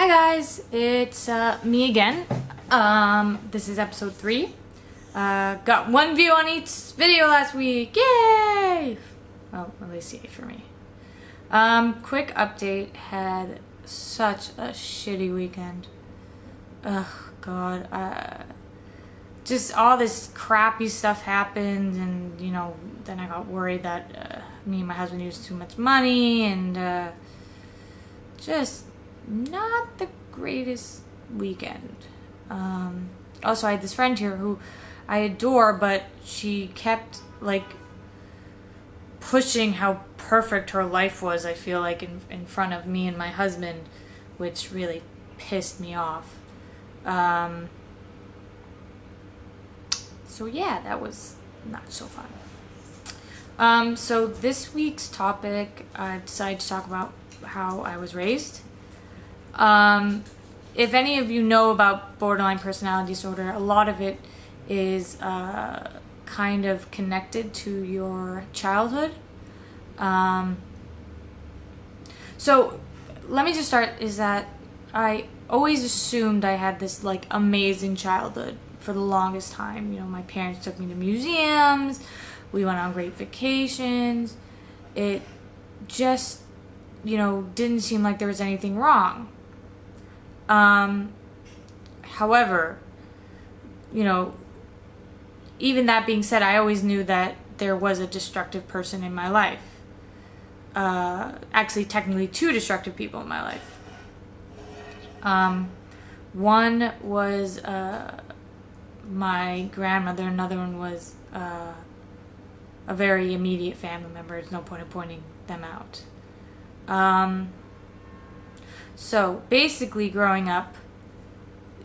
Hi guys, it's me again. This is episode 3. Got 1 view on each video last week. Yay! Well, at least yay for me. Quick update. Had such a shitty weekend. Ugh, God. Just all this crappy stuff happened, and then I got worried that me and my husband used too much money, and just not the greatest weekend. Also, I had this friend here who I adore, but she kept pushing how perfect her life was, I feel like, in front of me and my husband, which really pissed me off. So yeah, that was not so fun. So this week's topic, I decided to talk about how I was raised. If any of you know about borderline personality disorder, a lot of it is kind of connected to your childhood. So let me just start, is that I always assumed I had this amazing childhood for the longest time. My parents took me to museums, we went on great vacations. It just, didn't seem like there was anything wrong. However, even that being said, I always knew that there was a destructive person in my life. Actually, technically 2 destructive people in my life. One was my grandmother, another one was a very immediate family member. There's no point in pointing them out. So basically, growing up,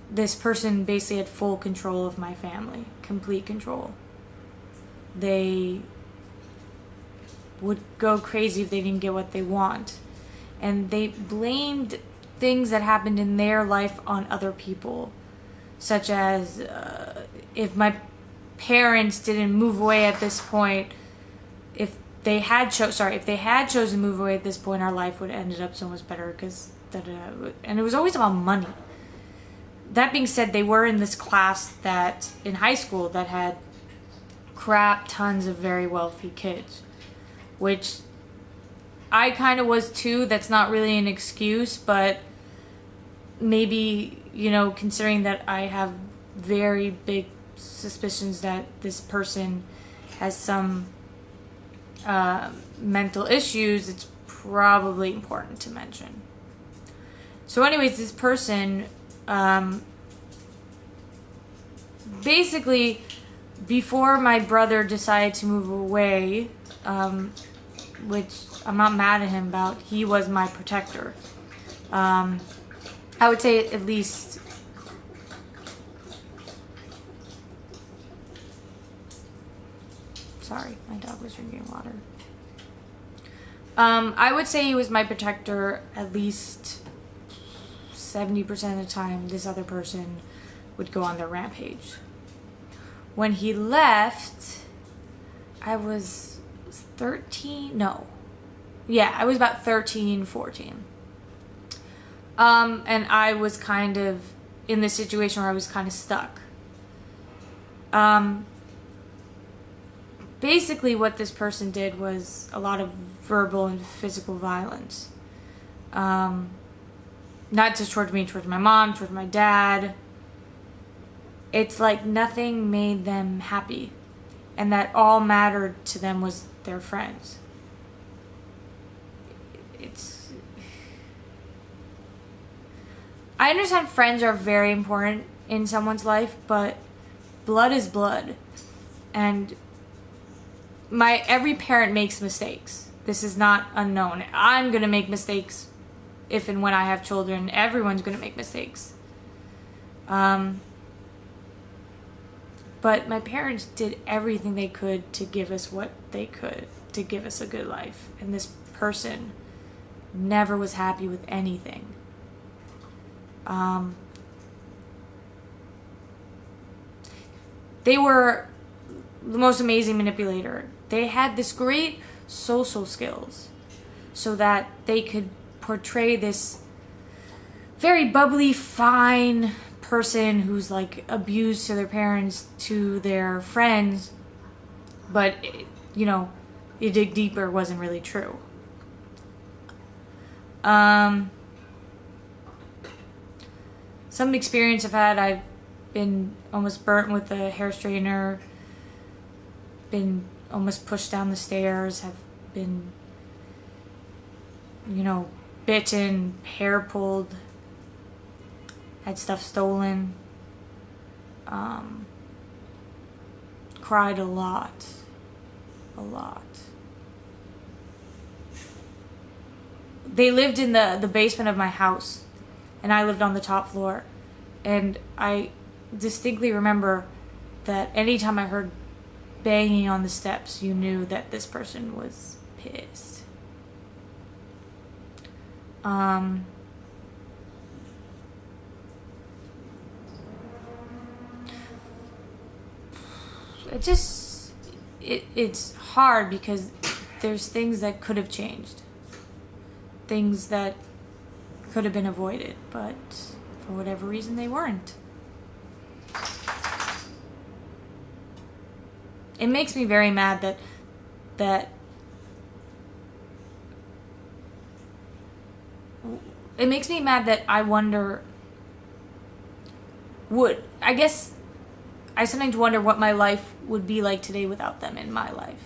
this person basically had full control of my family, complete control. They would go crazy if they didn't get what they want, and they blamed things that happened in their life on other people, such as if my parents didn't move away at this point, if they had chosen to move away at this point, our life would have ended up so much better, and it was always about money. That being said, they were in this class in high school that had crap tons of very wealthy kids, which I kind of was too. That's not really an excuse, but maybe, considering that I have very big suspicions that this person has some mental issues, it's probably important to mention. So anyways, this person, basically, before my brother decided to move away, which I'm not mad at him about, he was my protector. I would say at least sorry, my dog was drinking water. I would say he was my protector at least 70% of the time. This other person would go on their rampage. When he left, I was 13. No. Yeah, I was about 13, 14. And I was kind of in this situation where I was kind of stuck. Basically, what this person did was a lot of verbal and physical violence. Not just towards me, towards my mom, towards my dad. It's like nothing made them happy, and that all mattered to them was their friends. I understand friends are very important in someone's life, but blood is blood, and every parent makes mistakes. This is not unknown. I'm gonna make mistakes if and when I have children. Everyone's gonna make mistakes. But my parents did everything they could to give us what they could, to give us a good life. And this person never was happy with anything. They were the most amazing manipulator. They had this great social skills so that they could portray this very bubbly, fine person who's like abused to their parents, to their friends, but you know, you dig deeper, wasn't really true. Some experience I've had, I've been almost burnt with a hair straightener, been almost pushed down the stairs, have been, you know, bitten, hair pulled, had stuff stolen, cried a lot. They lived in the basement of my house, and I lived on the top floor, and I distinctly remember that anytime I heard banging on the steps, you knew that this person was pissed. It's hard because there's things that could have changed, things that could have been avoided, but for whatever reason they weren't. It makes me very mad that it makes me mad that I wonder, I guess I sometimes wonder what my life would be like today without them in my life.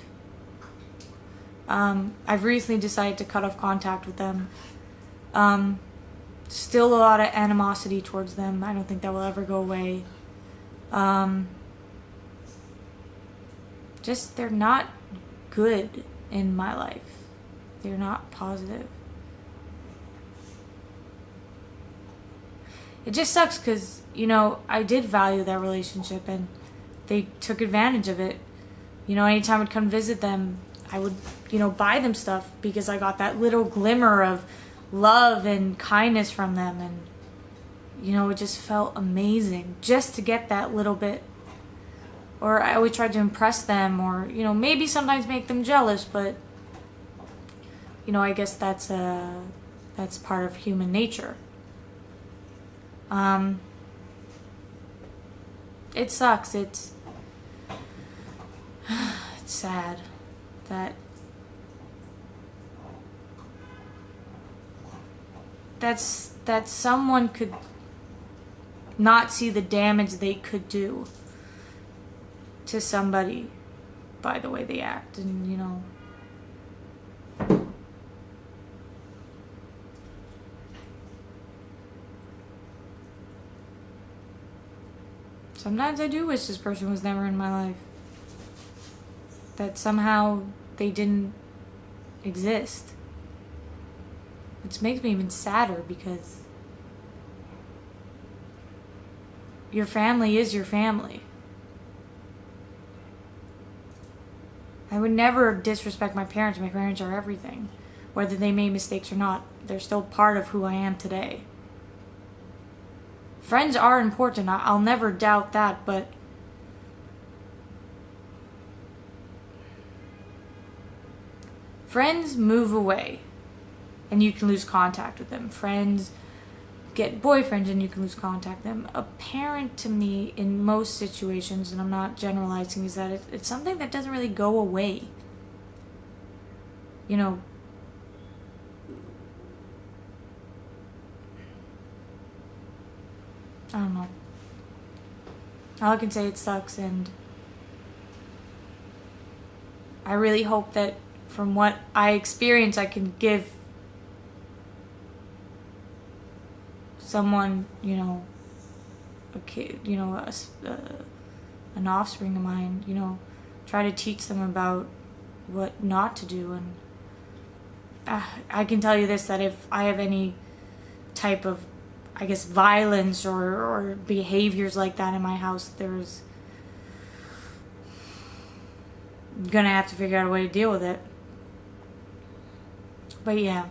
I've recently decided to cut off contact with them. Still a lot of animosity towards them. I don't think that will ever go away. Just, they're not good in my life. They're not positive. It just sucks because, you know, I did value that relationship and they took advantage of it. You know, anytime I'd come visit them, I would, you know, buy them stuff because I got that little glimmer of love and kindness from them, and you know, it just felt amazing just to get that little bit. Or I always tried to impress them, or you know, maybe sometimes make them jealous, but you know, I guess that's part of human nature. It sucks. It's sad that someone could not see the damage they could do to somebody by the way they act, and you know, sometimes I do wish this person was never in my life. That somehow they didn't exist. Which makes me even sadder because your family is your family. I would never disrespect my parents. My parents are everything. Whether they made mistakes or not, they're still part of who I am today. Friends are important. I'll never doubt that, but friends move away and you can lose contact with them. Friends get boyfriends and you can lose contact with them. A parent, to me, in most situations, and I'm not generalizing, is that it's something that doesn't really go away. You know, I don't know. All I can say, it sucks, and I really hope that from what I experience, I can give someone, you know, a kid, you know, an offspring of mine, you know, try to teach them about what not to do. And I can tell you this, that if I have any type of, I guess, violence or behaviors like that in my house, there's gonna have to figure out a way to deal with it. But yeah,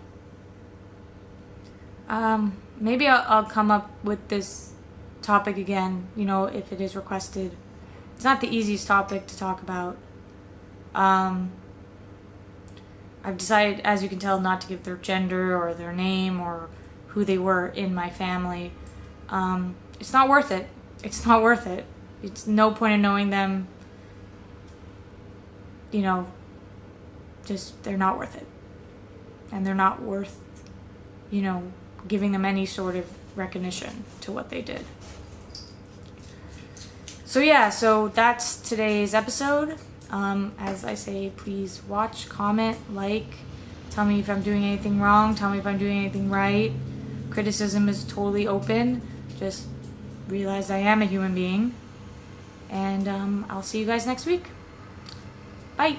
maybe I'll come up with this topic again, you know, if it is requested. It's not the easiest topic to talk about. I've decided, as you can tell, not to give their gender or their name or who they were in my family. It's not worth it. It's not worth it. It's no point in knowing them. You know, just, they're not worth it. And they're not worth, you know, giving them any sort of recognition to what they did. So yeah, so that's today's episode. As I say, please watch, comment, like, tell me if I'm doing anything wrong, tell me if I'm doing anything right. Criticism is totally open. Just realize I am a human being. And I'll see you guys next week. Bye.